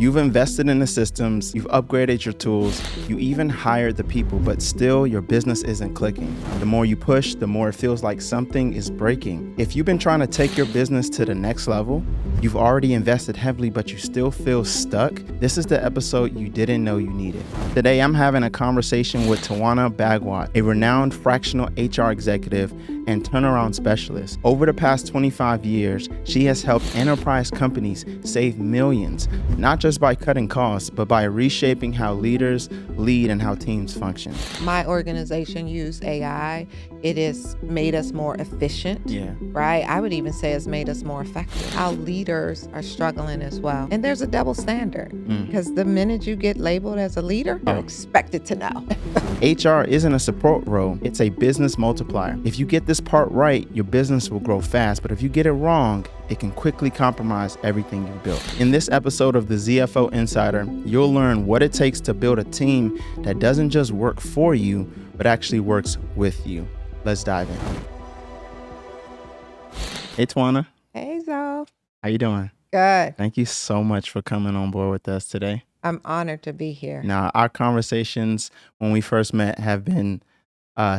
You've invested in the systems, you've upgraded your tools, you even hired the people, but still your business isn't clicking. The more you push, the more it feels like something is breaking. If you've been trying to take your business to the next level, you've already invested heavily, but you still feel stuck, this is the episode you didn't know you needed. Today, I'm having a conversation with Tawana Bhagwat, a renowned fractional HR executive and turnaround specialist. Over the past 25 years, she has helped enterprise companies save millions, not just by cutting costs, but by reshaping how leaders lead and how teams function. My organization used AI. It has made us more efficient, right? I would even say it's made us more effective. Our leaders are struggling as well. And there's a double standard because the minute you get labeled as a leader, you're expected to know. HR isn't a support role, it's a business multiplier. If you get this part right, your business will grow fast, but if you get it wrong, it can quickly compromise everything you've built. In this episode of the ZFO Insider, you'll learn what it takes to build a team that doesn't just work for you, but actually works with you. Let's dive in. Hey, Tawana. Hey, Zo. How you doing? Good. Thank you so much for coming on board with us today. I'm honored to be here. Now, our conversations when we first met have been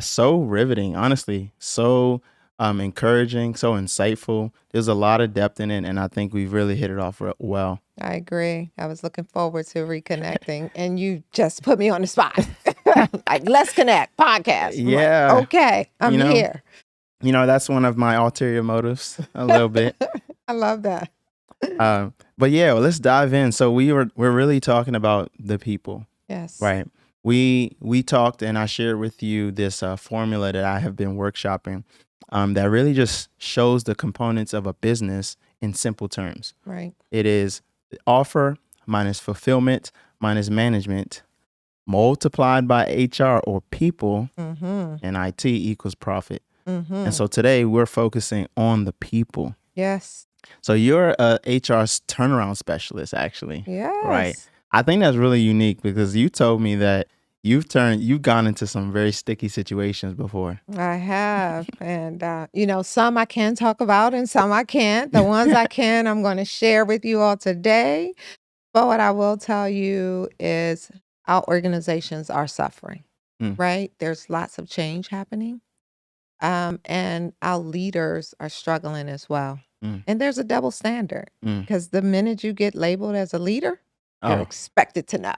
so riveting, honestly, so encouraging, so insightful. There's a lot of depth in it, and I think we've really hit it off well. I agree. I was looking forward to reconnecting, and you just put me on the spot. Like, let's connect, podcast. Yeah. Like, okay, I'm here. You know, that's one of my ulterior motives, a little bit. I love that. But yeah, well, let's dive in. So we're really talking about the people. Yes. Right. We talked, and I shared with you this formula that I have been workshopping that really just shows the components of a business in simple terms. Right. It is offer minus fulfillment minus management multiplied by HR or people and IT equals profit. And so today we're focusing on the people. Yes. So you're a HR turnaround specialist, actually. Yes. Right. I think that's really unique because you told me that you've gone into some very sticky situations before. I have. And, some I can talk about and some I can't. The ones I can, I'm going to share with you all today. But what I will tell you is our organizations are suffering, right? There's lots of change happening. And our leaders are struggling as well. And there's a double standard because the minute you get labeled as a leader, you're expected to know.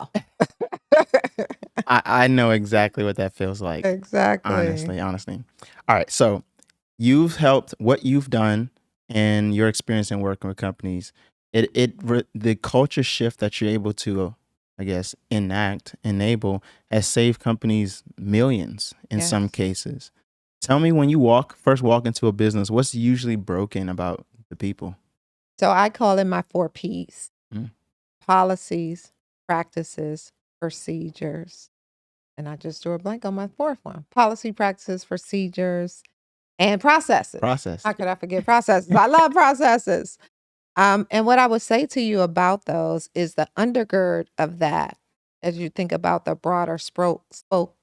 I know exactly what that feels like. Exactly. Honestly. All right. So you've helped what you've done and your experience in working with companies. The culture shift that you're able to, I guess, enable has saved companies millions in some cases. Tell me, when you first walk into a business, what's usually broken about the people? So I call it my 4 Ps. Policies, practices, procedures. And I just drew a blank on my 4th one. Policy, practices, procedures, and processes. How could I forget processes? I love processes. And what I would say to you about those is the undergird of that, as you think about the broader stroke of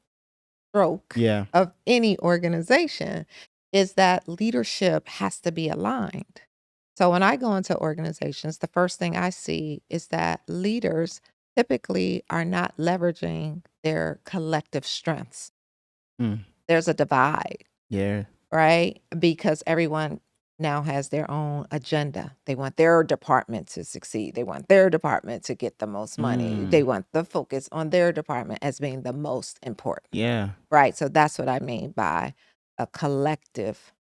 any organization, is that leadership has to be aligned. So when I go into organizations, the first thing I see is that leaders typically are not leveraging their collective strengths. There's a divide. Yeah. Right? Because everyone now has their own agenda. They want their department to succeed. They want their department to get the most money. They want the focus on their department as being the most important. Yeah. Right. So that's what I mean by a collective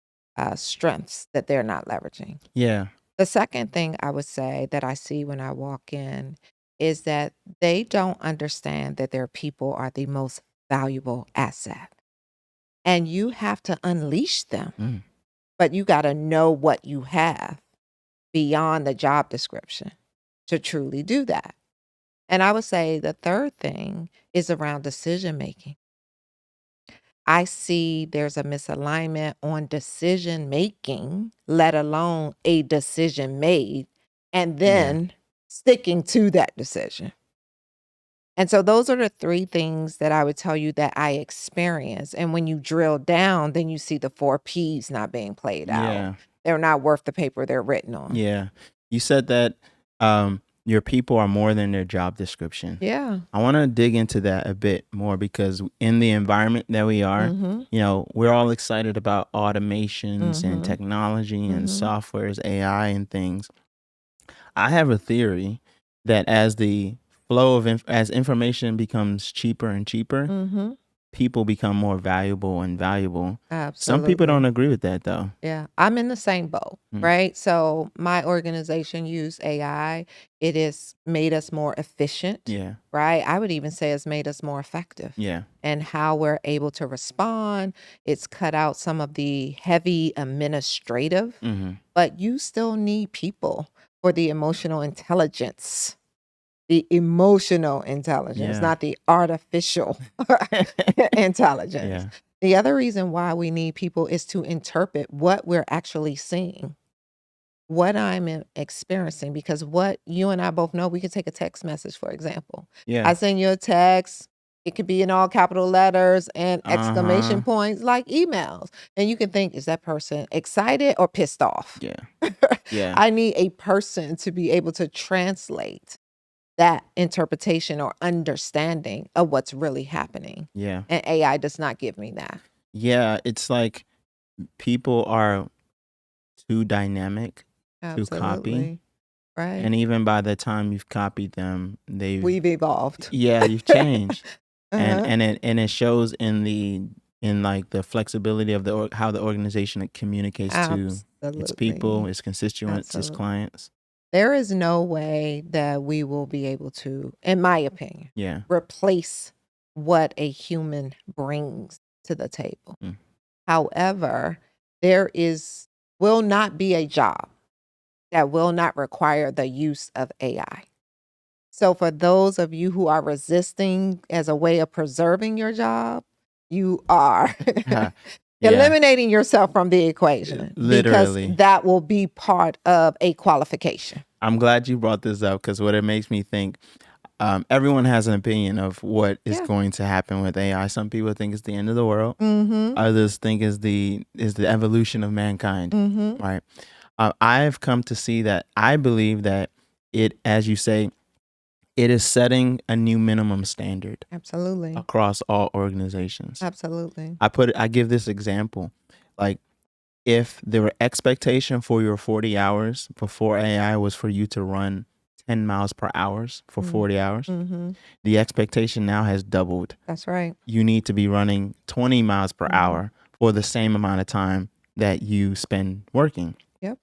strengths that they're not leveraging. Yeah. The second thing I would say that I see when I walk in is that they don't understand that their people are the most valuable asset. And you have to unleash them. But you got to know what you have beyond the job description to truly do that. And I would say the third thing is around decision making. I see there's a misalignment on decision making, let alone a decision made, and then sticking to that decision. And so those are the 3 things that I would tell you that I experience. And when you drill down, then you see the 4 Ps not being played out. They're not worth the paper they're written on. Yeah. You said that Your people are more than their job description. Yeah. I want to dig into that a bit more because in the environment that we are, we're all excited about automations and technology and softwares, AI and things. I have a theory that as the flow of as information becomes cheaper and cheaper, people become more valuable and valuable. Some people don't Absolutely. agree with that though. Yeah. I'm in the same boat, right? So my organization used AI. It has made us more efficient, Yeah. right? I would even say it's made us more effective. Yeah. And how we're able to respond. It's cut out some of the heavy administrative, but you still need people for the emotional intelligence. The emotional intelligence, Yeah. not the artificial intelligence. Yeah. The other reason why we need people is to interpret what we're actually seeing, what I'm experiencing, because what you and I both know, we can take a text message, for example. Yeah. I send you a text. It could be in all capital letters and exclamation points like emails. And you can think, is that person excited or pissed off? Yeah. Yeah. I need a person to be able to translate that interpretation or understanding of what's really happening. Yeah. And AI does not give me that. Yeah. It's like people are too dynamic to copy. Absolutely. Right. And even by the time you've copied them, We've evolved. Yeah, you've changed. And it shows in like the flexibility of how the organization communicates to its people, its constituents, its clients. There is no way that we will be able to, in my opinion, replace what a human brings to the table. However, there will not be a job that will not require the use of AI. So for those of you who are resisting as a way of preserving your job, you are eliminating yourself from the equation. Literally. Because that will be part of a qualification. I'm glad you brought this up because what it makes me think, everyone has an opinion of what is going to happen with AI. Some people think it's the end of the world. Others think is the evolution of mankind. Right. I've come to see that I believe that it, as you say, it is setting a new minimum standard. Absolutely. Across all organizations. Absolutely. I give this example. Like if the expectation for your 40 hours before AI was for you to run 10 miles per hour for 40 hours, the expectation now has doubled. That's right. You need to be running 20 miles per hour for the same amount of time that you spend working. Yep.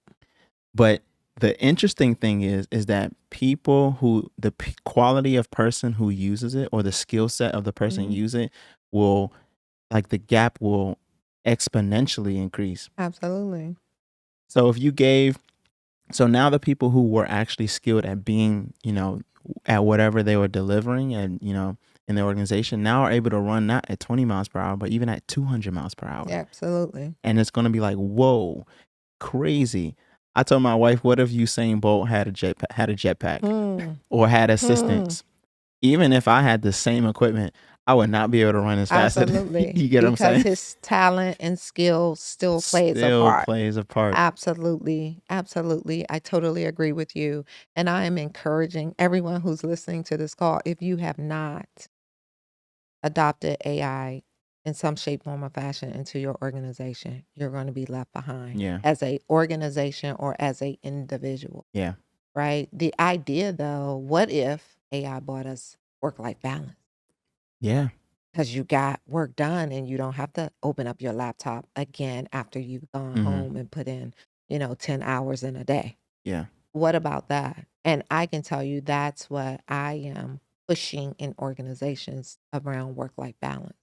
But the interesting thing is that people the quality of person who uses it or the skill set of the person use it will, like the gap will exponentially increase. Absolutely. So so now the people who were actually skilled at being, at whatever they were delivering and, in the organization now are able to run not at 20 miles per hour, but even at 200 miles per hour. Yeah, absolutely. And it's going to be like, whoa, crazy. I told my wife, what if Usain Bolt had a jetpack or had assistance? Even if I had the same equipment, I would not be able to run as fast. Absolutely. You get what I'm saying? Because his talent and skill still plays a part. Absolutely. Absolutely. I totally agree with you. And I am encouraging everyone who's listening to this call, if you have not adopted AI in some shape, form, or fashion into your organization, you're going to be left behind as a organization or as a individual. Yeah. Right? The idea though, what if AI brought us work-life balance? Yeah. Because you got work done and you don't have to open up your laptop again after you've gone home and put in, 10 hours in a day. Yeah. What about that? And I can tell you that's what I am pushing in organizations around work-life balance.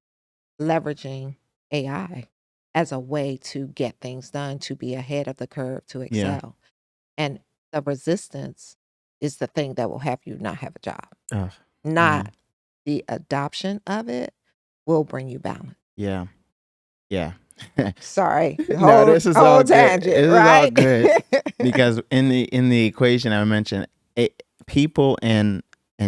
Leveraging AI as a way to get things done, to be ahead of the curve, to excel. And the resistance is the thing that will have you not have a job. Not the adoption of it will bring you balance. Yeah. Yeah. Sorry. No, this is all tangent, good. This right? is all good because in the equation I mentioned, people and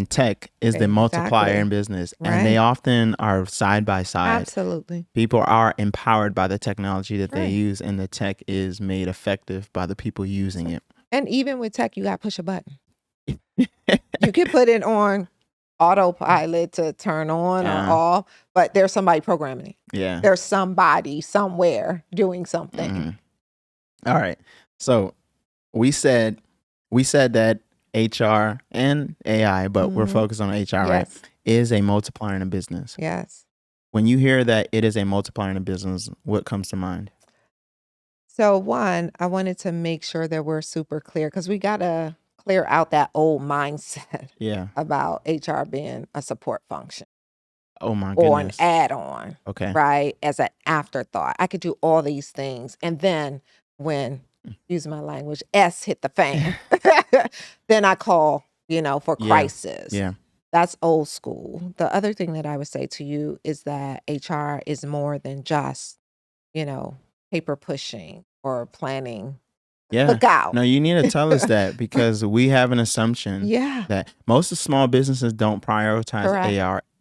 tech is the multiplier in business, and they often are side by side. Absolutely. People are empowered by the technology that they use, and the tech is made effective by the people using it. And even with tech, you got to push a button. You can put it on autopilot to turn on or Yeah. off, but there's somebody programming it. Yeah. There's somebody somewhere doing something. Mhm. All right. So we said that HR and AI, but we're Mhm. focused on HR, right? Yes. Is a multiplier in a business. Yes. When you hear that it is a multiplier in a business, what comes to mind? So one, I wanted to make sure that we're super clear because we gotta clear out that old mindset Yeah. about HR being a support function Oh my or an goodness. add-on, Okay. right? As an afterthought. I could do all these things. And then when, use my language, S hit the fan, then I call, for Yeah. crisis. Yeah. That's old school. The other thing that I would say to you is that HR is more than just, you know, paper pushing or planning Yeah. cookout. No, you need to tell us that because we have an assumption Yeah, that most of small businesses don't prioritize correct.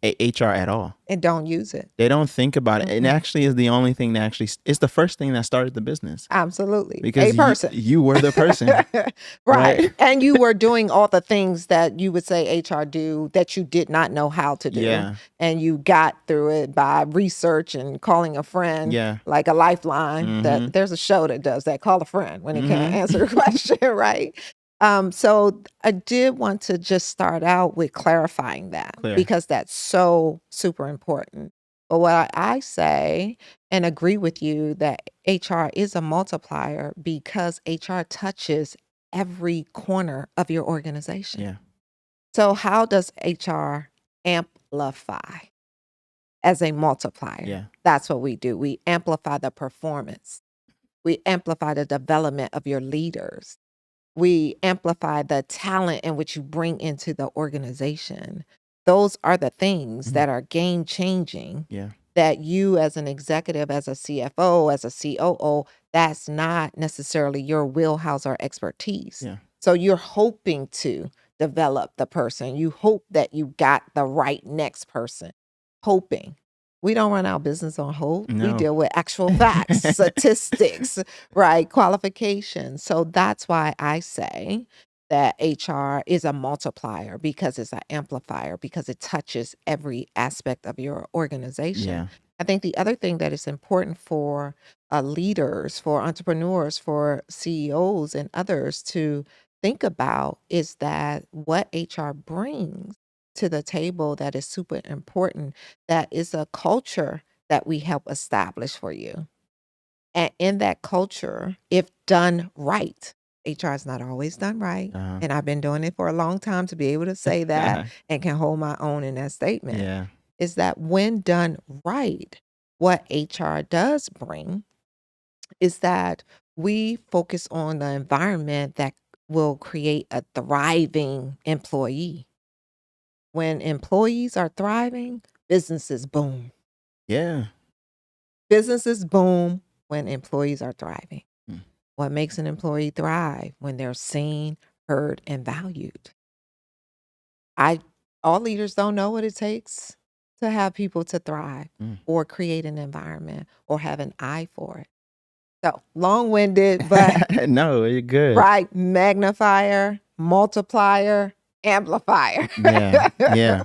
HR at all. And don't use it. They don't think about it. It Mm-mm. actually is the only thing that it's the first thing that started the business Absolutely. A because person. you were the person, Right. right? And you were doing all the things that you would say HR do that you did not know how to do. Yeah. And you got through it by research and calling a friend, Yeah. like a lifeline. Mhm. That there's a show that does that. Call a friend when they can't Mhm. answer a question, right? So I did want to just start out with clarifying that Clear. because that's so super important. But what I say and agree with you that HR is a multiplier because HR touches every corner of your organization. Yeah. So how does HR amplify as a multiplier? Yeah. That's what we do. We amplify the performance. We amplify the development of your leaders. We amplify the talent in which you bring into the organization. Those are the things Mhm. that are game changing Yeah. that you as an executive, as a CFO, as a COO, that's not necessarily your wheelhouse or expertise. Yeah. So you're hoping to develop the person. You hope that you got the right next person. Hoping. We don't run our business on hope. We No. deal with actual facts, statistics, right? Qualifications. So that's why I say that HR is a multiplier because it's an amplifier, because it touches every aspect of your organization. Yeah. I think the other thing that is important for leaders, for entrepreneurs, for CEOs, and others to think about is that what HR brings to the table that is super important, that is a culture that we help establish for you. And in that culture, if done right, HR is not always done right. Uh-huh. And I've been doing it for a long time to be able to say that and can hold my own in that statement. Yeah. Is that when done right, what HR does bring is that we focus on the environment that will create a thriving employee. When employees are thriving, businesses boom. Yeah. Businesses boom when employees are thriving. Mm. What makes an employee thrive? When they're seen, heard, and valued. All leaders don't know what it takes to have people to thrive Mm. or create an environment or have an eye for it. So long-winded, but No, you're good. right, magnifier, multiplier, amplifier. Yeah. Yeah.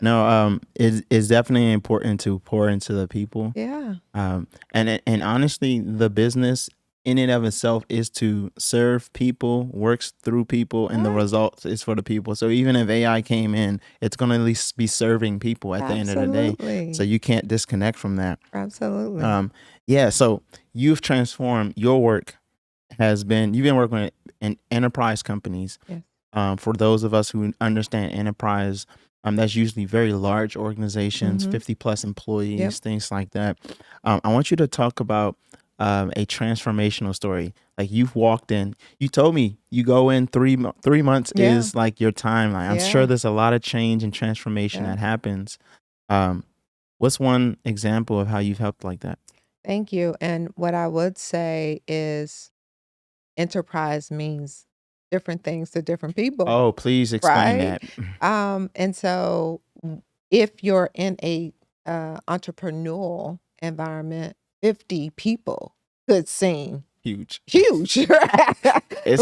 No, it's definitely important to pour into the people. Yeah. And honestly, the business in and of itself is to serve people, works through people, and the Right. results is for the people. So even if AI came in, it's going to at least be serving people at the end of the day. So Absolutely. you can't disconnect from that. Absolutely. Yeah. So you've transformed your work you've been working with enterprise companies. Yes. For those of us who understand enterprise, that's usually very large organizations, Mhm. 50 plus employees, Yep. things like that. I want you to talk about a transformational story. Like you've walked in, you told me you go in 3 months Yeah. is like your timeline. I'm Yeah. sure there's a lot of change and transformation Yeah. that happens. What's one example of how you've helped like that? Thank you. And what I would say is enterprise means different things to different people, Oh, please explain right? that. And so if you're in a entrepreneurial environment, 50 people could seem Huge. Huge. It's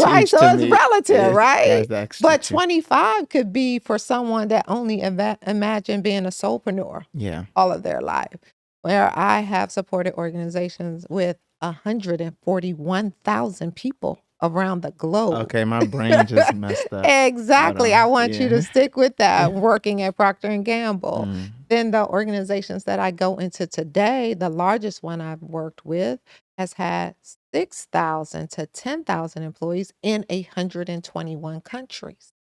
Right? huge So to it's me. relative, right? That's extra But too. 25 could be for someone that only imagine being a solopreneur Yeah. all of their life. Where I have supported organizations with 141,000 people around the globe. Okay, my brain just messed up. Hold Exactly. on. I want you to Yeah. stick with that working at Procter and Gamble. Mm. Then the organizations that I go into today, the largest one I've worked with has had 6,000 to 10,000 employees in 121 countries.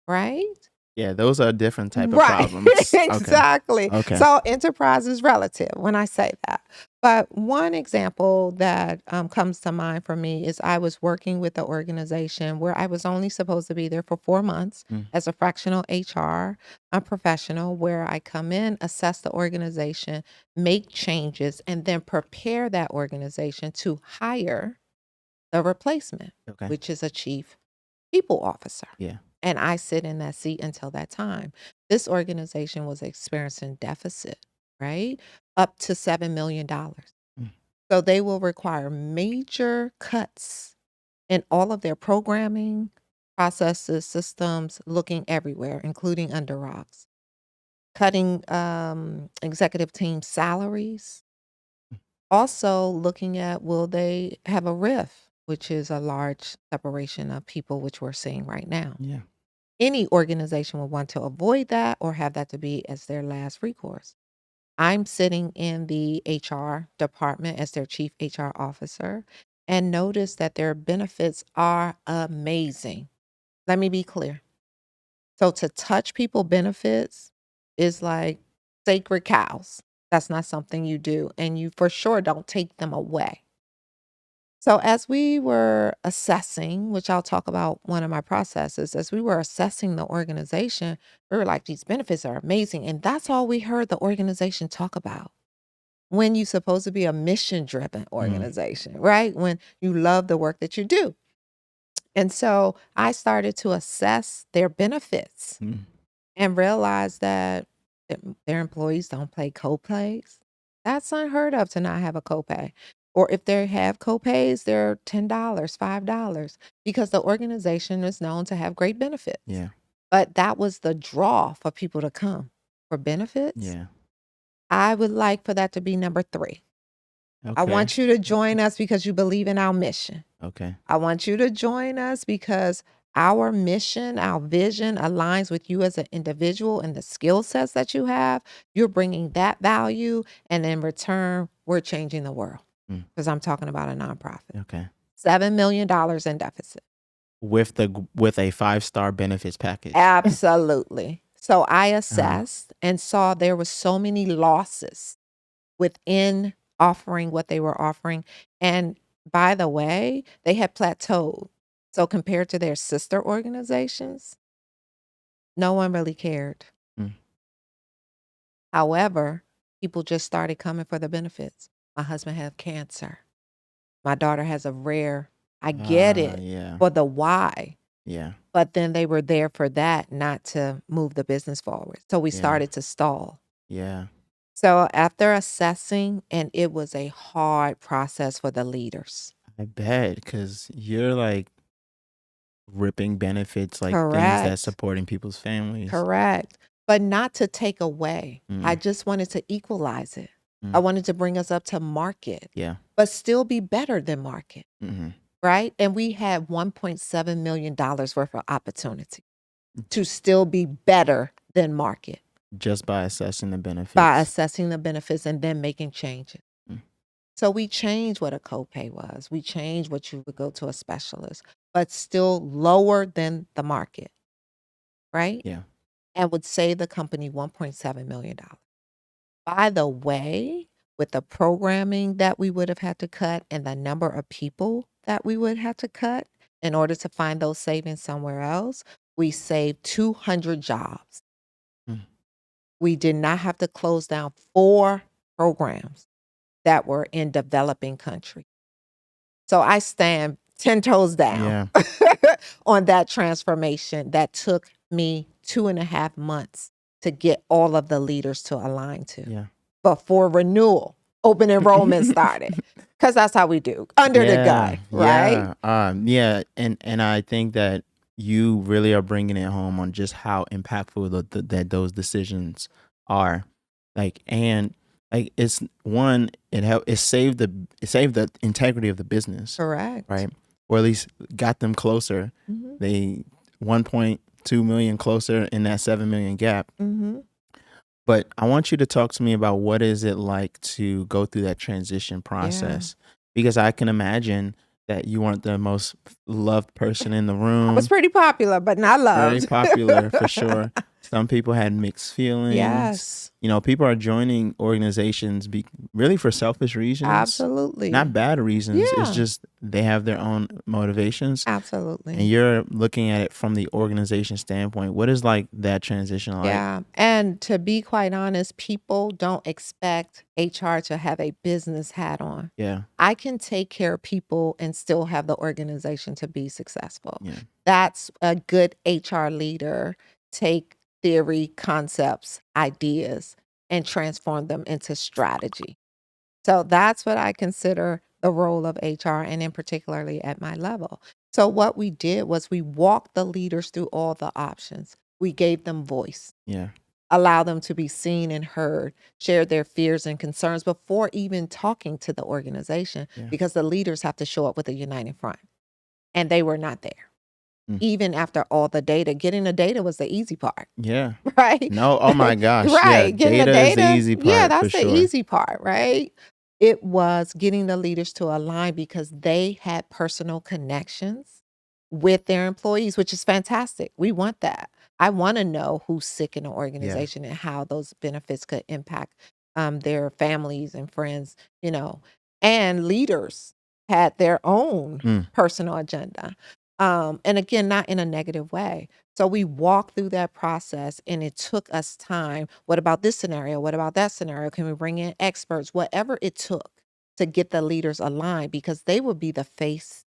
Right? Yeah, those are different type of Right. problems. Exactly. Okay. So enterprise is relative when I say that. But one example that comes to mind for me is I was working with an organization where I was only supposed to be there for 4 months Mm. as a fractional HR, a professional, where I come in, assess the organization, make changes, and then prepare that organization to hire the replacement, Okay. which is a chief people officer. Yeah. And I sit in that seat until that time. This organization was experiencing deficit, right? Up to $7 million. Mm. So they will require major cuts in all of their programming, processes, systems, looking everywhere, including under rocks. Cutting executive team salaries. Also looking at, will they have a RIF, which is a large separation of people, which we're seeing right now. Yeah. Any organization will want to avoid that or have that to be as their last recourse. I'm sitting in the HR department as their chief HR officer and notice that their benefits are amazing. Let me be clear. So to touch people benefits is like sacred cows. That's not something you do, and you for sure don't take them away. So as we were assessing, which I'll talk about one of my processes, as we were assessing the organization, we were like, these benefits are amazing. And that's all we heard the organization talk about. When you're supposed to be a mission-driven organization, right? When you love the work that you do. And so I started to assess their benefits Mm. and realized that their employees don't pay co-pays. That's unheard of to not have a copay. Or if they have copays, they're $10, $5, because the organization is known to have great benefits. Yeah. But that was the draw for people to come for benefits. Yeah. I would like for that to be number 3. I Okay. want you to join us because you believe in our mission. Okay. I want you to join us because our mission, our vision aligns with you as an individual and the skill sets that you have. You're bringing that value. And in return, we're changing the world because I'm talking about a nonprofit. Okay. $7 million in deficit. With a 5-star benefits package. Absolutely. So I assessed and saw there were so many losses within offering what they were offering. And by the way, they had plateaued. So compared to their sister organizations, no one really cared. Mm. However, people just started coming for the benefits. My husband had cancer. My daughter has a rare, I get it Yeah. for the why. Yeah. But then they were there for that, not to move the business forward. So we started to stall. Yeah. So after assessing, and it was a hard process for the leaders. I bet, because you're like ripping benefits, like things Correct. that's supporting people's families. Correct. But not to take away. I Mm. just wanted to equalize it. Mm. I wanted to bring us up to market, Yeah. but still be better than market, Mm-hmm. right? And we had $1.7 million worth of opportunity to still be better than market Just by assessing the benefits. by assessing the benefits and then making changes. Mm. So we changed what a copay was. We changed what you would go to a specialist, but still lower than the market, right? Yeah. And would save the company $1.7 million. By the way, with the programming that we would have had to cut and the number of people that we would have to cut in order to find those savings somewhere else, we saved 200 jobs. Mm. We did not have to close down 4 programs that were in developing countries. So I stand 10 toes down on that transformation that took me 2.5 months to get all of the leaders to align to. Yeah. Before renewal, open enrollment started. Because that's how we do under the Yeah, gun, right? yeah, yeah, and I think that you really are bringing it home on just how impactful that those decisions are, like, and like it's one, it saved the integrity of the business, Correct. right? Or at least got them closer. Mm-hmm. They 1.2 million closer in that 7 million gap. Mm-hmm. But I want you to talk to me about what is it like to go through that transition Yeah. process, because I can imagine that you weren't the most loved person in the I was room. pretty popular, but not Very loved. popular for sure. Some people had mixed feelings. Yes, You know, people are joining organizations really for selfish reasons, not absolutely. bad reasons. It's Yeah, just they have their own motivations, and absolutely. you're looking at it from the organization standpoint. What is like that transition like? Yeah. And to be quite honest, people don't expect HR to have a business hat on. Yeah, I can take care of people and still have the organization to be successful. yeah, That's a good HR leader. Take theory, concepts, ideas, and transform them into strategy. So that's what I consider the role of HR, and in particularly at my level. So what we did was we walked the leaders through all the options. We gave them voice, yeah, allow them to be seen and heard, share their fears and concerns before even talking to the organization, yeah. because the leaders have to show up with a united front. And they were not there. Mm. Even after all the data, getting the data was the easy part, Yeah. right? No, oh my gosh. Yeah, Right. Getting the data is the data, easy yeah, part for that's the sure. easy part, right? It was getting the leaders to align because they had personal connections with their employees, which is fantastic. We want that. I want to know who's sick in the Yeah. organization and how those benefits could impact their families and friends, you know. And leaders had their own Mm. personal agenda. And again, not in a negative way. So we walked through that process and it took us time. What about this scenario? What about that scenario? Can we bring in experts? Whatever it took to get the leaders aligned, because they will be the face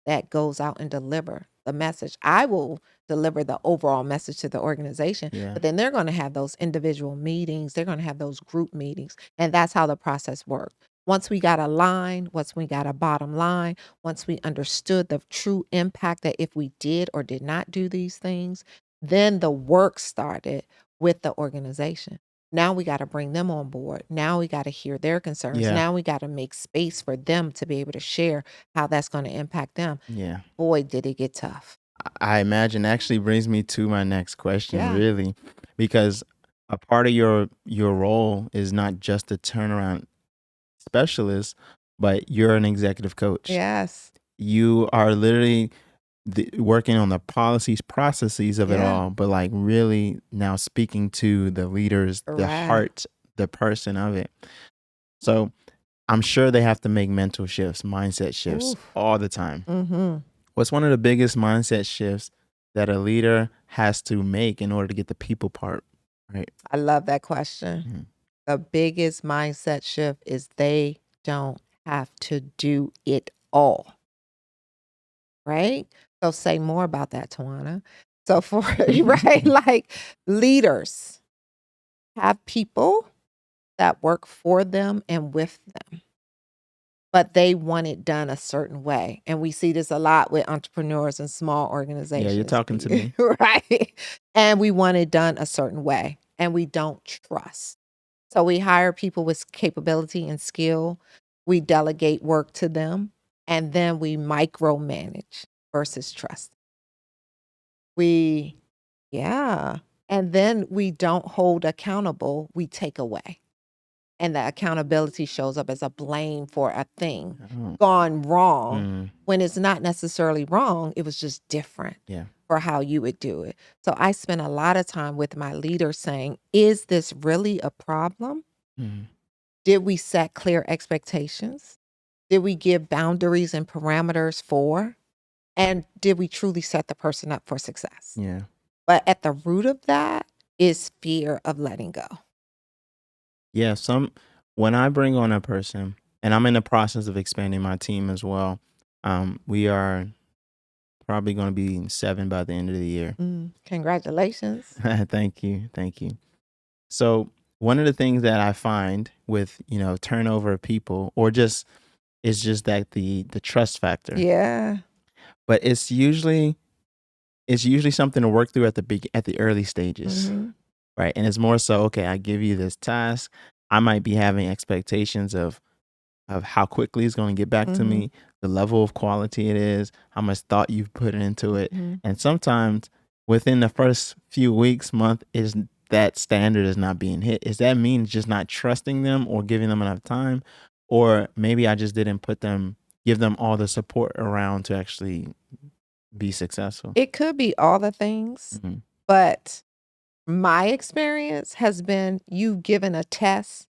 that goes out and deliver the message. I will deliver the overall message to the organization, Yeah. but then they're going to have those individual meetings. They're going to have those group meetings. And that's how the process worked. Once we got a line, once we got a bottom line, once we understood the true impact that if we did or did not do these things, then the work started with the organization. Now we got to bring them on board. Now we got to hear their concerns. Yeah. Now we got to make space for them to be able to share how that's going to impact them. Yeah. Boy, did it get tough. I imagine actually brings me to my next question, Yeah. really, because a part of your role is not just a turnaround specialist, but you're an executive coach. Yes. You are literally working on the policies, processes of it Yeah. all, but like really now speaking to the leaders, the Correct. heart, the person of it. So I'm sure they have to make mental shifts, mindset shifts Oof. all the time. Mm-hmm. What's one of the biggest mindset shifts that a leader has to make in order to get the people part right? I love that question. Mhm. The biggest mindset shift is they don't have to do it all. Right? So say more about that, Tawana. So for right, like leaders have people that work for them and with them, but they want it done a certain way. And we see this a lot with entrepreneurs and small Yeah, organizations. you're talking to me. Right? And we want it done a certain way and we don't trust. So we hire people with capability and skill. We delegate work to them, and then we micromanage versus trust. Yeah. And then we don't hold accountable, we take away. And the accountability shows up as a blame for a thing Oh. gone wrong Mm, when it's not necessarily wrong. It was just different yeah. for how you would do it. So I spent a lot of time with my leaders saying, is this really a problem? Mhm. Did we set clear expectations? Did we give boundaries and parameters for? And did we truly set the person up for success? Yeah. But at the root of that is fear of letting go. Yeah, when I bring on a person, and I'm in the process of expanding my team as well. We are probably going to be 7 by the end of the year. Congratulations. Thank you, thank you. So one of the things that I find with turnover of people, or just It's just that the trust factor. Yeah. But it's usually something to work through at the early stages, Mhm. right? And it's more so, okay, I give you this task. I might be having expectations of how quickly it's going to get back to Mhm. me, the level of quality it is, how much thought you've put into it. Mhm. And sometimes within the first few weeks, month, is that standard is not being hit. Is that mean just not trusting them or giving them enough time? Or maybe I just didn't give them all the support around to actually be successful. It could be all the things, Mhm. but my experience has been you've given a test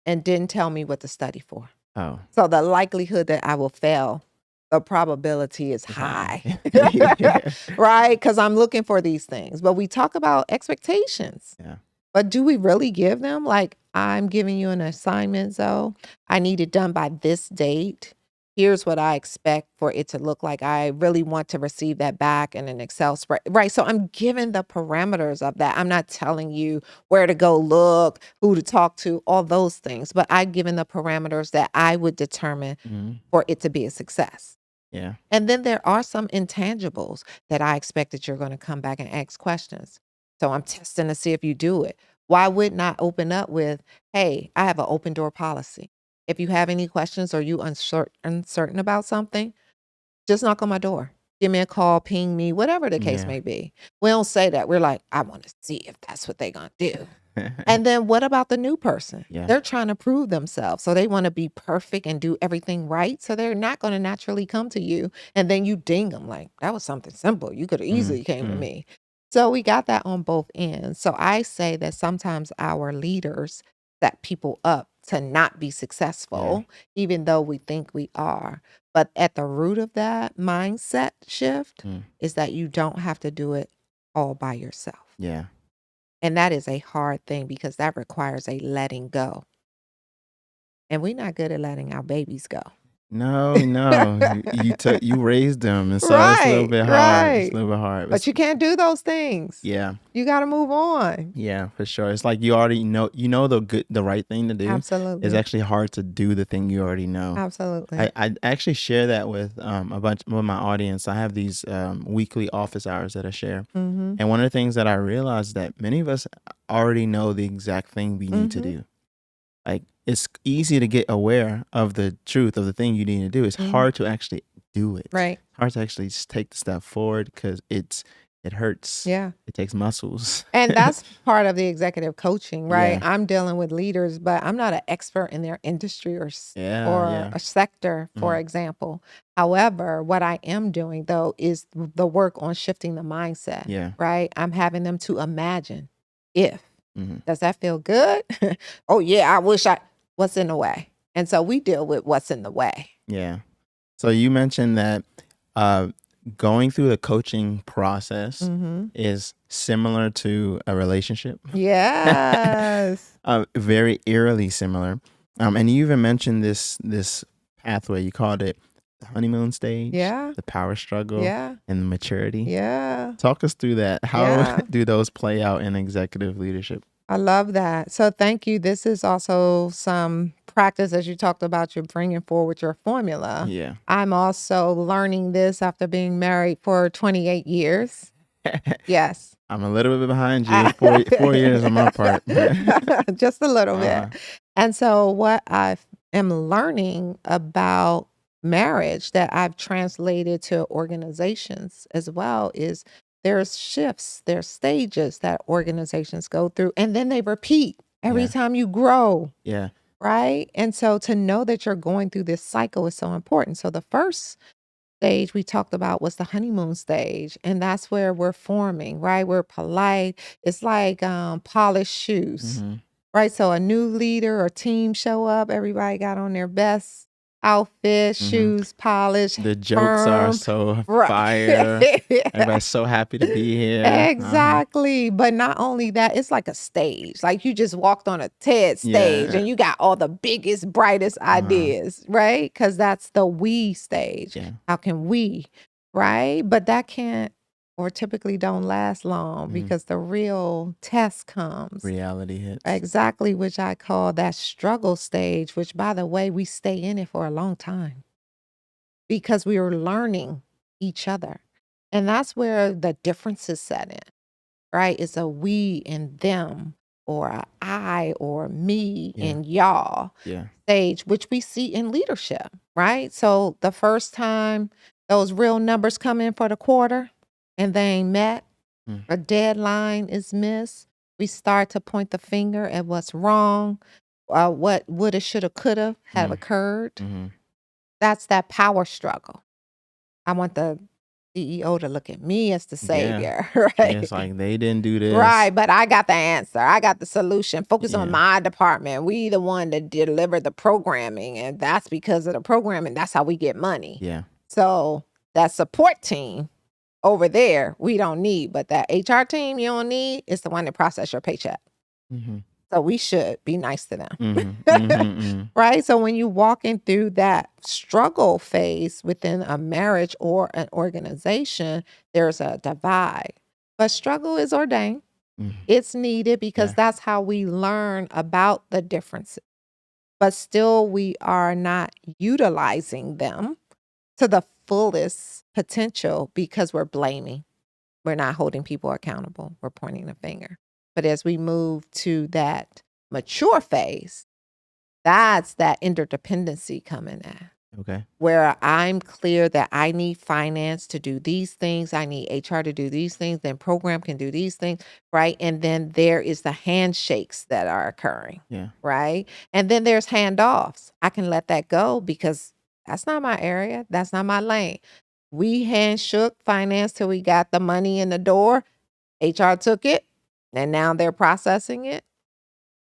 and didn't tell me what to study for. Oh, So the likelihood that I will fail, the probability is it's high. high. Yeah. Right? Because I'm looking for these things. But we talk about expectations. Yeah. But do we really give them? Like, I'm giving you an assignment, Zoe. I need it done by this date. Here's what I expect for it to look like. I really want to receive that back in an Excel spread. Right. So I'm giving the parameters of that. I'm not telling you where to go look, who to talk to, all those things. But I've given the parameters that I would determine Mhm. for it to be a success. Yeah. And then there are some intangibles that I expect that you're going to come back and ask questions. So I'm testing to see if you do it. Why wouldn't I open up with, hey, I have an open door policy. If you have any questions or you uncertain about something, just knock on my door. Give me a call, ping me, whatever the case Yeah. may be. We don't say that. We're like, I want to see if that's what they're going to do. And then what about the new person? Yeah. They're trying to prove themselves. So they want to be perfect and do everything right. So they're not going to naturally come to you. And then you ding them like, that was something simple. You could have easily came to me. So we got that on both ends. So I say that sometimes our leaders set people up to not be successful, even though we think we are. But at the root of that mindset shift is that you don't have to do it all by yourself. Yeah. And that is a hard thing because that requires a letting go. And we're not good at letting our babies go. No. You raised them, and so it's a little Right, bit hard. It's a right. little bit hard. But you can't do those things. Yeah. You got to move on. Yeah, for sure. It's like you already know, the right thing to do. It's Absolutely. actually hard to do the thing you already know. Absolutely. I actually share that with a bunch with my audience. I have these weekly office hours that I share, Mm-hmm. and one of the things that I realized that many of us already know the exact thing we need to Mm-hmm. do. Like, it's easy to get aware of the truth of the thing you need to do. It's hard to actually do it. Right. It's hard to actually just take the step forward because it hurts. Yeah. It takes muscles. And that's part of the executive coaching, right? Yeah. I'm dealing with leaders, but I'm not an expert in their industry or Yeah. a sector, for example. However, what I am doing though is the work on shifting the mindset, Yeah. right? I'm having them to imagine if. Mhm. Does that feel good? Oh yeah, what's in the way? And so we deal with what's in the way. Yeah. So you mentioned that going through the coaching process Mm-hmm. is similar to a relationship. Yes. Very eerily similar. And you even mentioned this pathway. You called it the honeymoon stage, Yeah. the power struggle, Yeah. and the maturity. Yeah. Talk us through that. How Yeah. do those play out in executive leadership? I love that. So thank you. This is also some practice as you talked about you're bringing forward your formula. Yeah. I'm also learning this after being married for 28 years. Yes. I'm a little bit behind you. 4 years on my part. Just a little Uh-huh. bit. And so what I am learning about marriage that I've translated to organizations as well is there's shifts, there's stages that organizations go through, and then they repeat every Yeah. time you grow, Yeah. right? And so to know that you're going through this cycle is so important. So the first stage we talked about was the honeymoon stage, and that's where we're forming, right? We're polite. It's like polished shoes, Mhm. right? So a new leader or team show up, everybody got on their best outfit, shoes polished, The jokes are firm. so Right. fire. Everybody's so happy to be here. Exactly. But not only that, it's like a stage. Like you just walked on a TED stage Yeah. and you got all the biggest, brightest ideas, right? Because that's the we stage. Yeah. How can we, right? But that can't or typically don't last long because the real test comes. Reality hits. Exactly, which I call that struggle stage, which, by the way, we stay in it for a long time because we are learning each other. And that's where the differences set in, right? It's a we and them, or a I or me and y'all stage, which we see in leadership, right? So the first time those real numbers come in for the quarter and they ain't met, a deadline is missed, we start to point the finger at what's wrong, what woulda, shoulda, coulda have occurred. That's that power struggle. I want the CEO to look at me as the savior, right? It's like they didn't do this. Right, but I got the answer. I got the solution. Focus on my department. We the one that delivered the programming, and that's because of the programming. That's how we get money. Yeah. So that support team over there, we don't need, but that HR team you don't need is the one that process your paycheck. So we should be nice to them. Right? So when you walking through that struggle phase within a marriage or an organization, there's a divide. But struggle is ordained. It's needed because that's how we learn about the differences. But still, we are not utilizing them to the fullest potential because we're blaming. We're not holding people accountable. We're pointing the finger. But as we move to that mature phase, that's that interdependency coming in. Okay. Where I'm clear that I need finance to do these things, I need HR to do these things, then program can do these things, right? And then there is the handshakes that are occurring, right? And then there's handoffs. I can let that go because that's not my area. That's not my lane. We handshook finance till we got the money in the door. HR took it, and now they're processing it,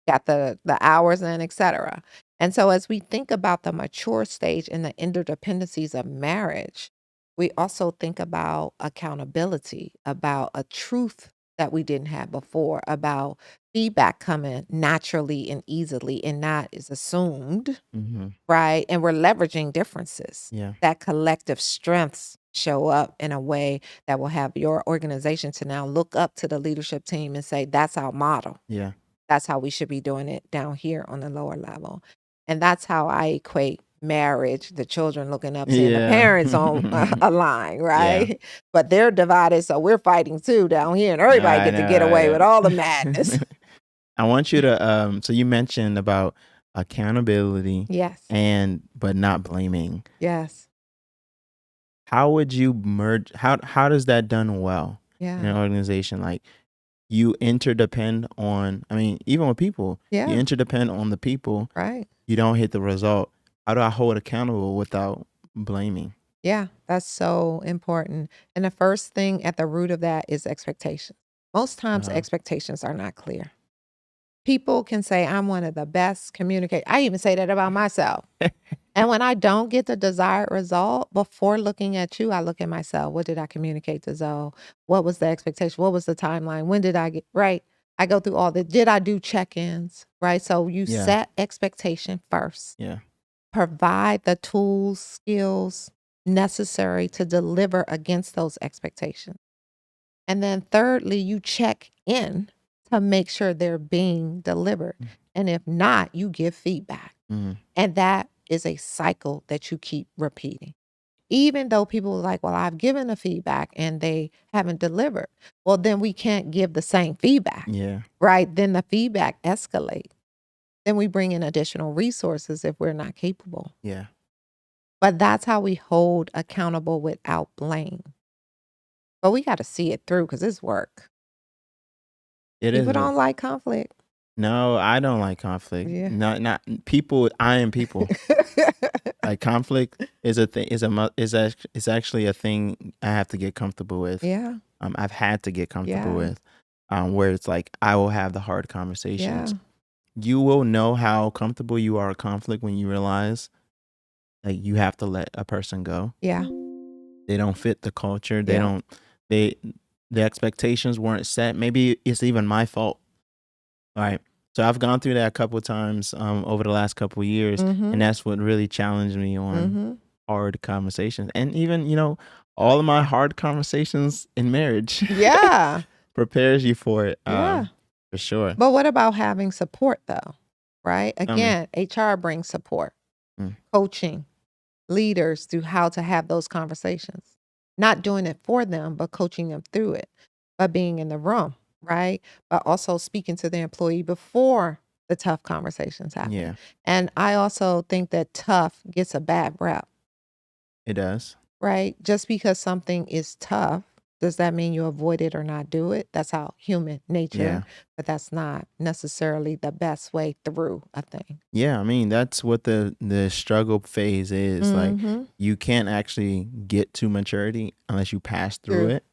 got the hours in, et cetera. And so as we think about the mature stage and the interdependencies of marriage, we also think about accountability, about a truth that we didn't have before, about feedback coming naturally and easily and not is assumed, right? And we're leveraging differences. That collective strengths show up in a way that will have your organization to now look up to the leadership team and say, that's our model. That's how we should be doing it down here on the lower level. And that's how I equate marriage, the children looking up, seeing the parents on a line, right? But they're divided, so we're fighting too down here, and everybody get to get away with all the madness. I want you to, so you mentioned about accountability. But not blaming. How would you merge, how does that done well in an organization? Like, you interdepend on, I mean, even with people, you interdepend on the people. Right. You don't hit the result. How do I hold accountable without blaming? Yeah, that's so important. And the first thing at the root of that is expectation. Most times expectations are not clear. People can say, I'm one of the best communicators. I even say that about myself. And when I don't get the desired result, before looking at you, I look at myself. What did I communicate to Zoe? What was the expectation? What was the timeline? When did I get right? I go through all the, did I do check-ins? Right? So you set expectation first. Provide the tools, skills necessary to deliver against those expectations. And then thirdly, you check in to make sure they're being delivered. And if not, you give feedback. And that is a cycle that you keep repeating. Even though people are like, well, I've given the feedback and they haven't delivered. Well, then we can't give the same feedback. Right? Then the feedback escalates. Then we bring in additional resources if we're not capable. But that's how we hold accountable without blame. But we got to see it through because it's work. People don't like conflict. No, I don't like conflict. Not people. I am people. Like, conflict is a thing. Is actually a thing I have to get comfortable with. I've had to get comfortable with. Where it's like I will have the hard conversations. You will know how comfortable you are with conflict when you realize, like, you have to let a person go. They don't fit the culture. They don't. The expectations weren't set. Maybe it's even my fault. All right. So I've gone through that a couple of times over the last couple of years. And that's what really challenged me on hard conversations. And even, all of my hard conversations in marriage Yeah. prepares you for it. Yeah. For sure. But what about having support though? Right? Tell me. Again, HR brings support, Mm. coaching leaders through how to have those conversations. Not doing it for them, but coaching them through it by being in the room, right? But also speaking to the employee before the tough conversations happen. Yeah, And I also think that tough gets a bad rep, it does. right? Just because something is tough, does that mean you avoid it or not do it? That's how human nature, Yeah. but that's not necessarily the best way through a thing. Yeah, I mean, that's what the struggle phase is. Like, Mhm. you can't actually get to maturity unless you pass through True. it.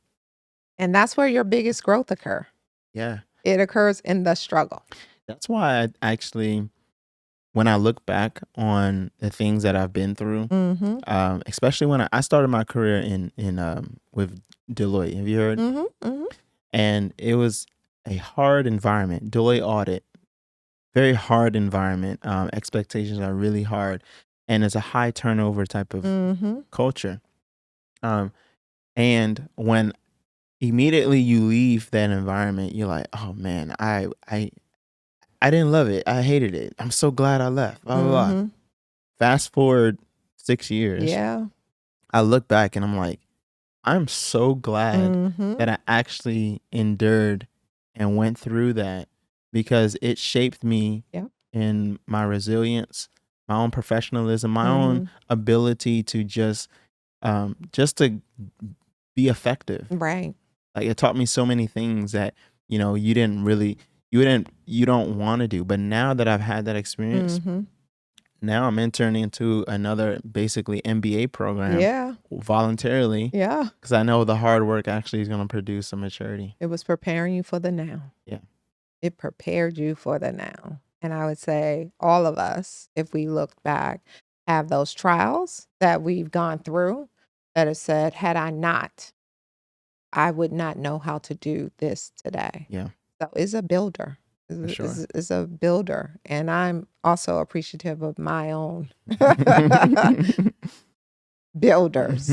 And that's where your biggest growth occur. Yeah. It occurs in the struggle. That's why I actually, when I look back on the things that I've been through, Mhm. especially when I started my career in with Deloitte. Have you heard? Mhm. Mhm. And it was a hard environment. Deloitte audit, very hard environment. Expectations are really hard, and it's a high turnover type of Mhm. culture. And when immediately you leave that environment, you're like, oh man, I didn't love it. I hated it. I'm so glad I left. Blah blah blah. Mhm. Fast forward 6 years, Yeah. I look back and I'm like, I'm so glad Mhm. that I actually endured and went through that, because it shaped me Yep. in my resilience, my own professionalism, my own Mhm. ability to just to be effective. Right. Like, it taught me so many things that, you you don't want to do. But now that I've had that experience, Mhm. now I'm interning into another basically MBA program Yeah. voluntarily, Yeah. because I know the hard work actually is going to produce some maturity. It was preparing you for the now. Yeah. It prepared you for the now. And I would say all of us, if we looked back, have those trials that we've gone through that have said, had I not, I would not know how to do this today. Yeah, So it's a builder. for sure. Is a builder. And I'm also appreciative of my own builders.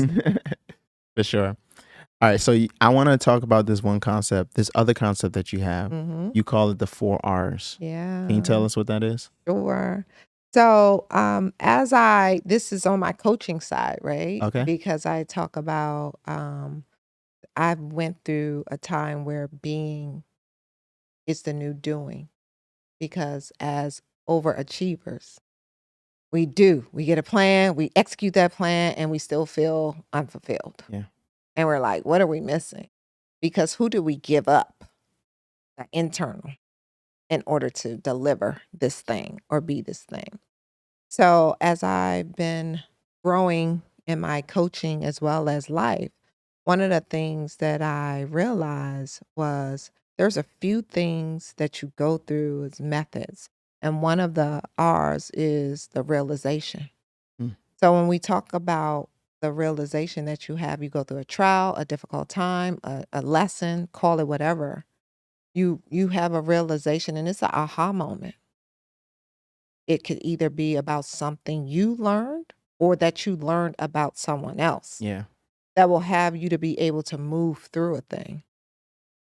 For sure. All right, so I want to talk about this one concept, this other concept that you have. Mhm. You call it the 4 R's. Yeah. Can you tell us what that is? Sure. So, this is on my coaching side, right? Okay. Because I talk about, I went through a time where being is the new doing. Because as overachievers, we get a plan, we execute that plan, and we still feel unfulfilled. Yeah. And we're like, what are we missing? Because who do we give up? The internal in order to deliver this thing or be this thing. So, as I've been growing in my coaching as well as life, one of the things that I realized was there's a few things that you go through as methods. And one of the R's is the realization. Mm. So, when we talk about the realization that you go through a trial, a difficult time, a lesson, call it whatever, you have a realization and it's an aha moment. It could either be about something you learned or that you learned about someone else Yeah. that will have you to be able to move through a thing.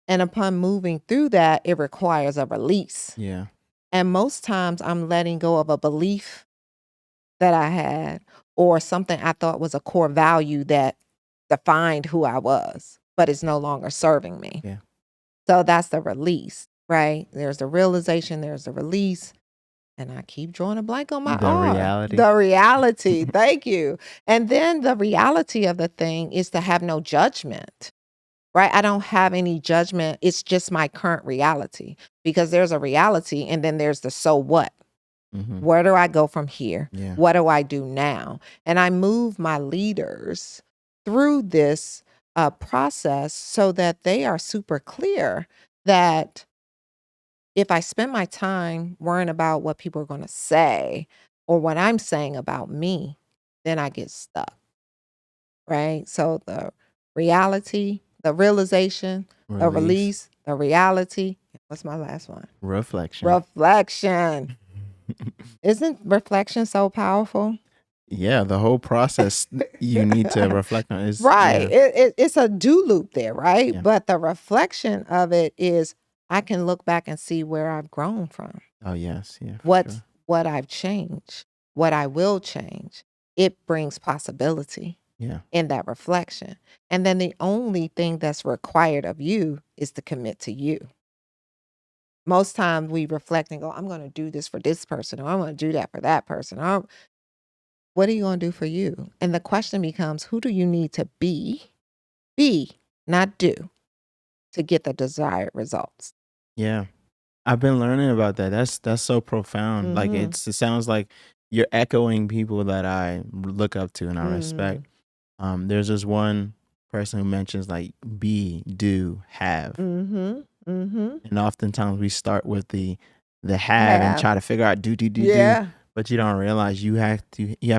And upon moving through that, it requires a release. Yeah. And most times I'm letting go of a belief that I had or something I thought was a core value that defined who I was, but it's no longer serving me. Yeah. So that's the release, right? There's the realization, there's the release. And I keep drawing a blank on my The R. reality. The reality. Thank you. And then the reality of the thing is to have no judgment, right? I don't have any judgment. It's just my current reality because there's a reality and then there's the so what. Mm-hmm. Where do I go from here? Yeah. What do I do now? And I move my leaders through this process so that they are super clear that if I spend my time worrying about what people are going to say or what I'm saying about me, then I get stuck, right? So the reality, the realization, the release, the reality. What's my last one? Reflection. Reflection. Isn't reflection so powerful? Yeah, the whole process you need to reflect on is Right. yeah, It's a do loop there, right? yeah. But the reflection of it is I can look back and see where I've grown from, Oh yes, yeah, for sure. what I've changed, what I will change. It brings possibility Yeah, in that reflection. And then the only thing that's required of you is to commit to you. Most times we reflect and go, I'm going to do this for this person, or I'm going to do that for that person. Or what are you going to do for you? And the question becomes, who do you need to be, not do, to get the desired results? yeah. I've been learning about that. That's so profound. Like Mm-hmm. it sounds like you're echoing people that I look up to and I Mm. respect. There's this one person who mentions like be, do, have. Mm-hmm. Mm-hmm. And oftentimes we start with the have and Have. try to figure out do, Yeah. but you don't realize you have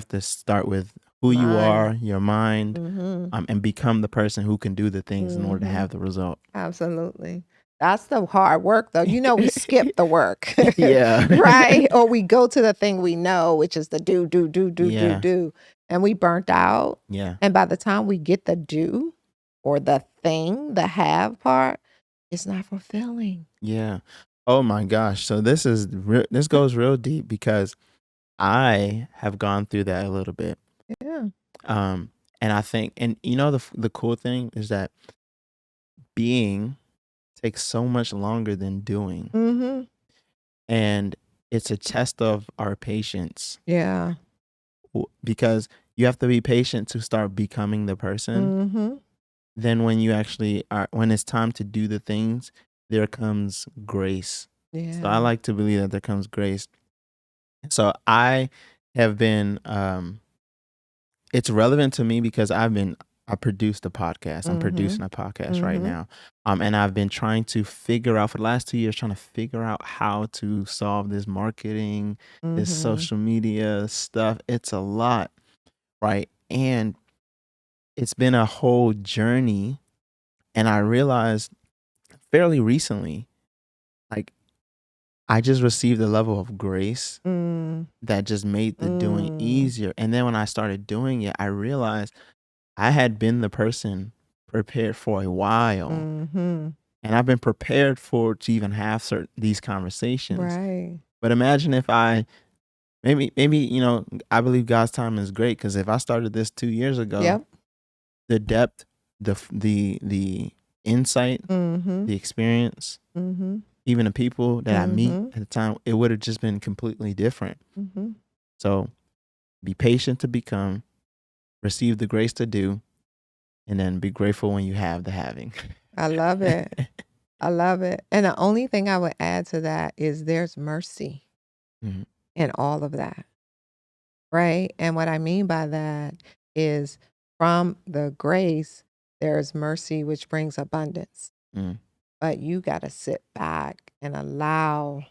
to start with who you Mind. are, your mind, Mm-hmm. and become the person who can do the things in order to Mm-hmm. have the result. Absolutely. That's the hard work, though. We skip the work, Yeah. right? Or we go to the thing we know, which is the do, do, do, do, do, Yeah. do. And we burnt out. Yeah. And by the time we get the do or the thing, the have part, it's not fulfilling. Yeah. Oh my gosh. So this goes real deep because I have gone through that a little bit. Yeah. Um and I think and the cool thing is that being takes so much longer than doing. Mm-hmm. And it's a test of our patience Yeah. because you have to be patient to start becoming the person. Mm-hmm. Then when it's time to do the things, there comes grace. So I Yeah. like to believe that there comes grace. So I have been it's relevant to me because I produced a podcast. I'm Mm-hmm. producing a podcast right Mm-hmm. now. And I've been trying to figure out for the last 2 years, trying to figure out how to solve this marketing, this Mm-hmm. social media stuff. It's a lot, right? And it's been a whole journey. And I realized fairly recently, like I just received a level of grace Mm. that just made the doing Mm. easier. And then when I started doing it, I realized I had been the person prepared for a while, Mm-hmm. and I've been prepared for to even have certain these conversations. Right. But imagine if I maybe I believe God's time is great because if I started this 2 years ago, Yep. the depth, the insight, Mm-hmm. the experience, Mm-hmm. even the people that I meet Mm-hmm. at the time, it would have just been completely different. Mm-hmm. So be patient to become, receive the grace to do, and then be grateful when you have the having. I love it. I love it. And the only thing I would add to that is there's mercy Mhm. in all of that, right? And what I mean by that is from the grace, there's mercy, which brings abundance. Mm. But you got to sit back and allow,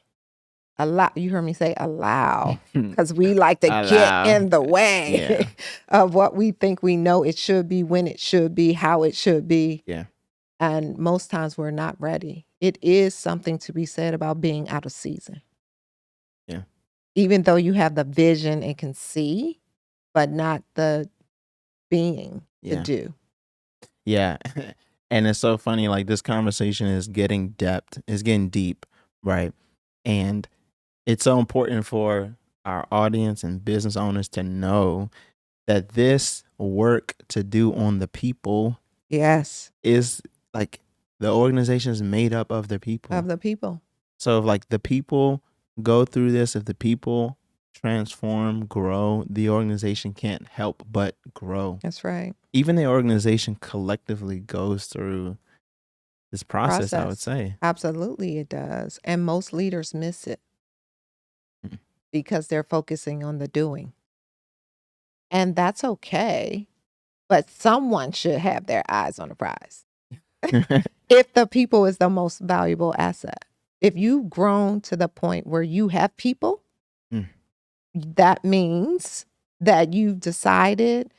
you heard me say allow, because we like to get Allow. in the way Yeah. of what we think we know it should be, when it should be, how it should be. Yeah. And most times we're not ready. It is something to be said about being out of season. Yeah. Even though you have the vision and can see, but not the being to Yeah. do. Yeah. And it's so funny, like this conversation is getting deep, right? And it's so important for our audience and business owners to know that this work to do on the people Yes. is like the organization is made up of the people. Of the people. So if like the people go through this, if the people transform, grow, the organization can't help but grow. That's right. Even the organization collectively goes through this process, I would Process. say. Absolutely it does. And most leaders miss it Mm. because they're focusing on the doing. And that's okay. But someone should have their eyes on the prize. If the people is the most valuable asset. If you've grown to the point where you have people, Mm. that means that you've decided,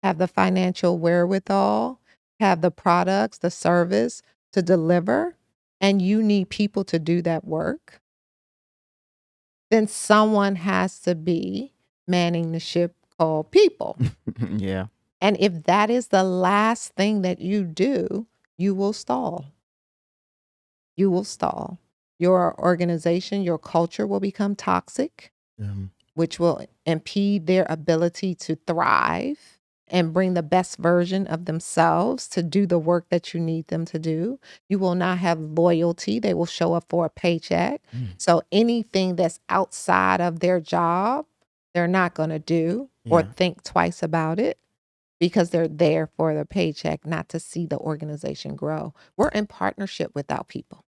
have the financial wherewithal, have the products, the service to deliver, and you need people to do that work, then someone has to be manning the ship, called people. Yeah. And if that is the last thing that you do, you will stall. You will stall. Your organization, your culture will become toxic, which will impede their ability to thrive and bring the best version of themselves to do the work that you need them to do. You will not have loyalty. They will show up for a paycheck. So anything that's outside of their job, they're not going to do or Yeah. think twice about it because they're there for the paycheck, not to see the organization grow. We're in partnership with our people.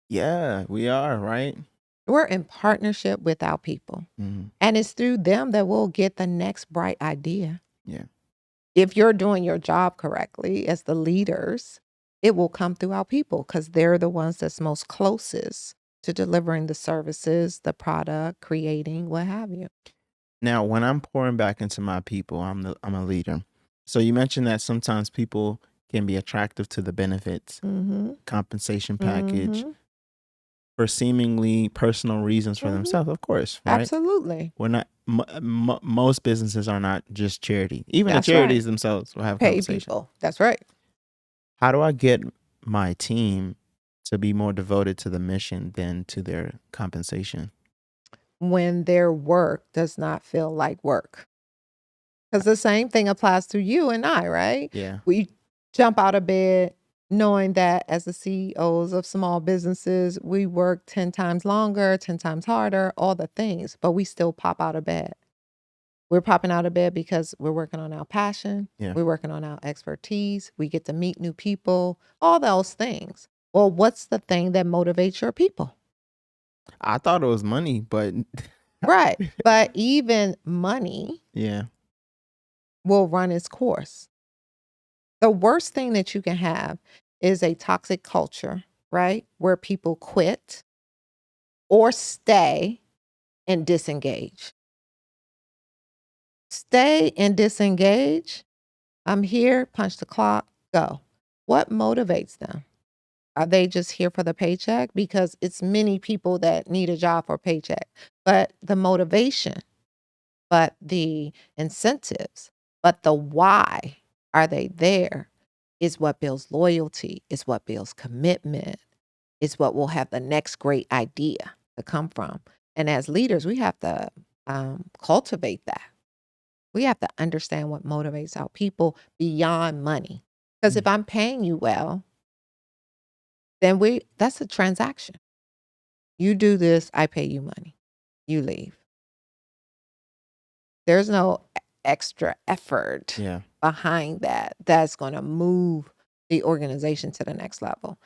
Yeah, we are, right? We're in partnership with our people. And it's through them that we'll get the next bright idea. Yeah. If you're doing your job correctly as the leaders, it will come through our people because they're the ones that's most closest to delivering the services, the product, creating, what have you. Now, when I'm pouring back into my people, I'm a leader. So you mentioned that sometimes people can be attractive to the benefits, compensation package, for seemingly personal reasons for themselves, of course, right? Absolutely. We're not, most businesses are not just charity. Even That's the charities right. themselves will have Pay compensation. people. That's right. How do I get my team to be more devoted to the mission than to their compensation? When their work does not feel like work. Because the same thing applies to you and I, right? Yeah. We jump out of bed knowing that as the CEOs of small businesses, we work 10 times longer, 10 times harder, all the things, but we still pop out of bed. We're popping out of bed because we're working on our passion. Yeah. We're working on our expertise. We get to meet new people, all those things. Well, what's the thing that motivates your people? I thought it was money, but Right. But even money yeah. will run its course. The worst thing that you can have is a toxic culture, right? Where people quit or stay and disengage. Stay and disengage. I'm here, punch the clock, go. What motivates them? Are they just here for the paycheck? Because it's many people that need a job for a paycheck. But the motivation, but the incentives, but the why are they there is what builds loyalty, is what builds commitment, is what will have the next great idea to come from. And as leaders, we have to cultivate that. We have to understand what motivates our people beyond money. Because if I'm paying you well, then that's a transaction. You do this, I pay you money. You leave. There's no extra effort Yeah. behind that that's going to move the organization to the next level.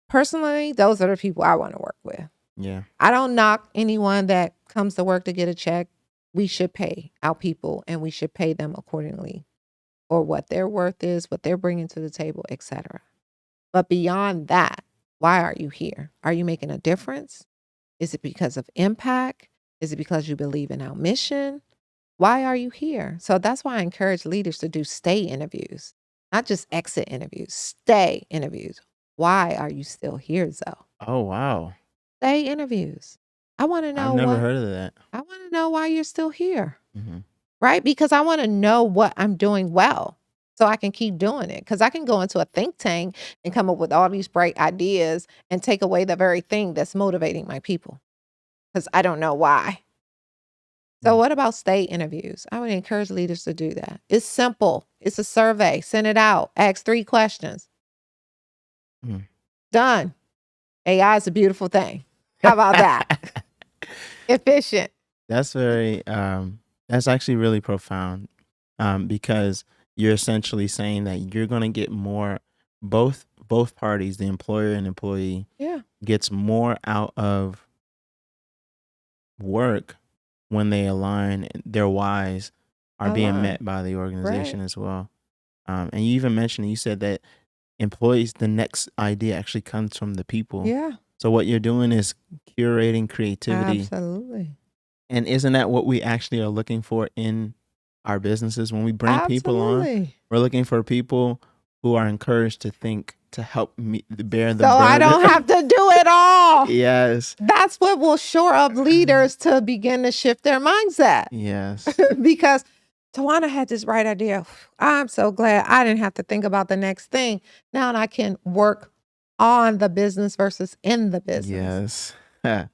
Personally, those are the people I want to work with. Yeah. I don't knock anyone that comes to work to get a check. We should pay our people and we should pay them accordingly or what their worth is, what they're bringing to the table, etc. But beyond that, why are you here? Are you making a difference? Is it because of impact? Is it because you believe in our mission? Why are you here? So that's why I encourage leaders to do stay interviews, not just exit interviews, stay interviews. Why are you still here, Zoe? Oh, wow. Stay interviews. I want to know I've never heard of that. I want to know why you're still here, Mm-hmm. right? Because I want to know what I'm doing well so I can keep doing it. Because I can go into a think tank and come up with all these bright ideas and take away the very thing that's motivating my people because I don't know why. So what about stay interviews? I would encourage leaders to do that. It's simple. It's a survey. Send it out. Ask 3 questions. Done. AI is a beautiful thing. How about that? Efficient. That's very, that's actually really profound, because you're essentially saying that you're going to get more, both parties, the employer and employee, gets more out of work when they align, their whys are being met by the organization as well. And you even mentioned, you said that employees, the next idea actually comes from the people. Yeah. So what you're doing is curating creativity. Absolutely. And isn't that what we actually are looking for in our businesses? When we bring people on, we're looking for people who are encouraged to think, to help me bear the burden. So I don't have to do it all. Yes. That's what will shore up leaders to begin to shift their mindset. Yes. Because Tawana had this right idea. I'm so glad I didn't have to think about the next thing. Now I can work on the business versus in the business. Yes.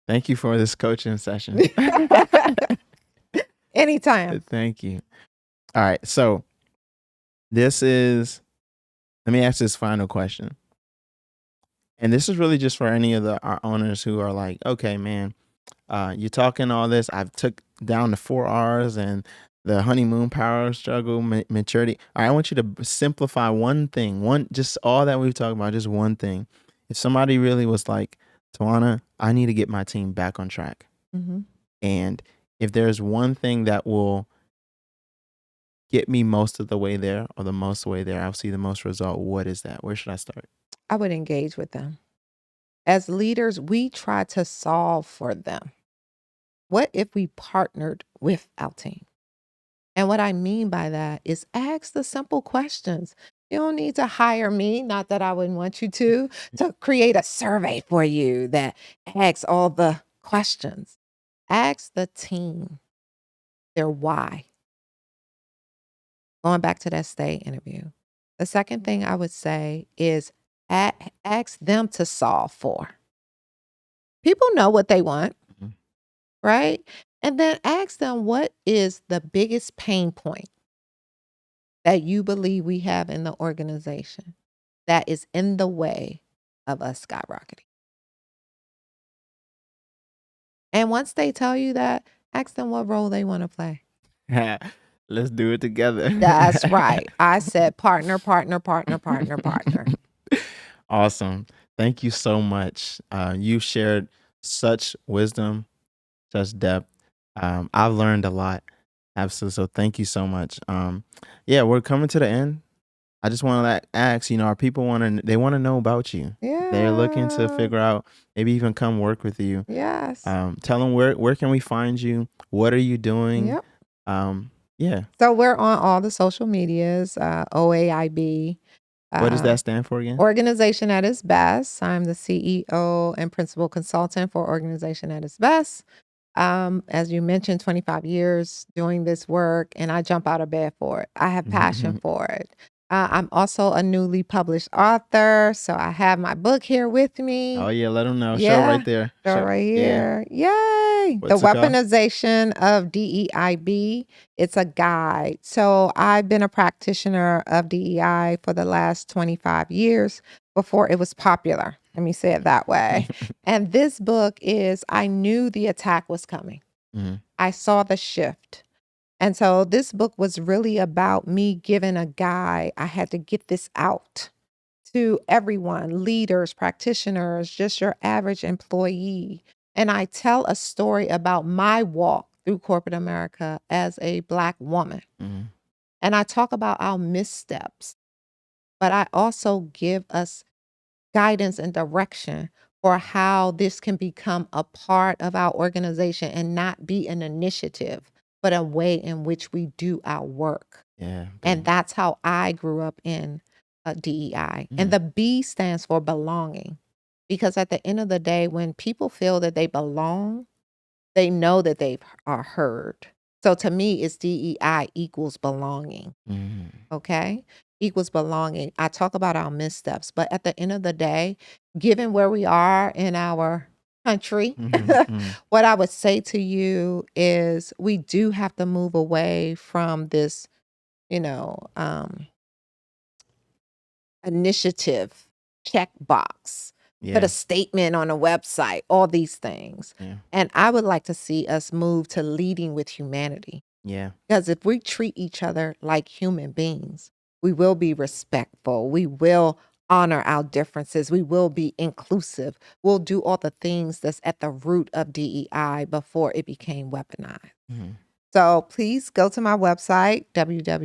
Thank you for this coaching session. Anytime. Thank you. All right. So let me ask this final question. And this is really just for any of our owners who are like, okay, man, you're talking all this. I've took down the 4 R's and the honeymoon, power struggle, maturity. All right, I want you to simplify one thing, just all that we've talked about, just one thing. If somebody really was like, Tawana, I need to get my team back on track. Mm-hmm. And if there's one thing that will get me most of the way there or the most way there, I'll see the most result. What is that? Where should I start? I would engage with them. As leaders, we try to solve for them. What if we partnered with our team? And what I mean by that is ask the simple questions. You don't need to hire me, not that I wouldn't want you to create a survey for you that asks all the questions. Ask the team their why. Going back to that stay interview. The second thing I would say is ask them to solve for. People know what they want, right? And then ask them, what is the biggest pain point that you believe we have in the organization that is in the way of us skyrocketing? And once they tell you that, ask them what role they want to play. Let's do it together. That's right. I said partner, partner, partner, partner, partner. Awesome. Thank you so much. You shared such wisdom, such depth. I've learned a lot. Absolutely. So thank you so much. Yeah, we're coming to the end. I just want to ask, are people they want to know about you. Yeah. They're looking to figure out, maybe even come work with you. Yes. Tell them where can we find you? What are you doing? Yep. Yeah. So we're on all the social medias, OAIB. What does that stand for again? Organization at its best. I'm the CEO and principal consultant for Organization at its best. As you mentioned, 25 years doing this work, and I jump out of bed for it. I have passion for it. I'm also a newly published author, so I have my book here with me. Oh yeah, let them know. Yeah. Show right there. Show right here. Yeah. Yay! What's the Weaponization of DEIB. It's a guide. So I've been a practitioner of DEI for the last 25 years before it was popular. Let me say it that way. And this book is, I knew the attack was coming. Mm-hmm. I saw the shift. And so this book was really about me giving a guide. I had to get this out to everyone, leaders, practitioners, just your average employee. And I tell a story about my walk through corporate America as a Black woman. Mm-hmm. And I talk about our missteps, but I also give us guidance and direction for how this can become a part of our organization and not be an initiative, but a way in which we do our work. Yeah. And that's how I grew up in DEI. And the B stands for belonging. Because at the end of the day, when people feel that they belong, they know that they are heard. So to me, it's DEI equals belonging. Okay? Equals belonging. I talk about our missteps, but at the end of the day, given where we are in our country, what I would say to you is we do have to move away from this, initiative checkbox. Put a statement on a website, all these things. Yeah. And I would like to see us move to leading with humanity. Yeah. Because if we treat each other like human beings, we will be respectful. We will honor our differences. We will be inclusive. We'll do all the things that's at the root of DEI before it became weaponized. Mm-hmm. So please go to my website, www.oaib.org,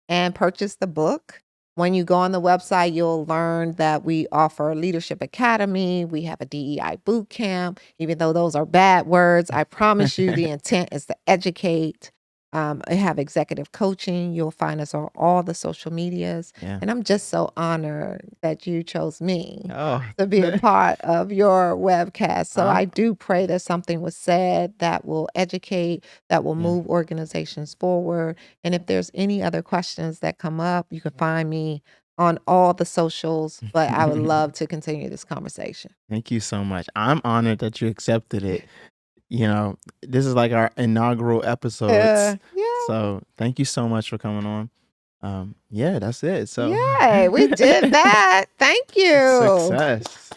and purchase the book. When you go on the website, you'll learn that we offer Leadership Academy. We have a DEI boot camp. Even though those are bad words, I promise you the intent is to educate. I have executive coaching. You'll find us on all the social medias. Yeah. And I'm just so honored that you chose me Oh, to be a part of your webcast. So I'm- I do pray that something was said that will educate, that will Yeah. move organizations forward. And if there's any other questions that come up, you can find me on all the socials. But I would love to continue this conversation. Thank you so much. I'm honored that you accepted it. You know, this is like our inaugural episodes. Yeah. So thank you so much for coming on. Yeah, that's it. So Yay, we did that. Thank you. success.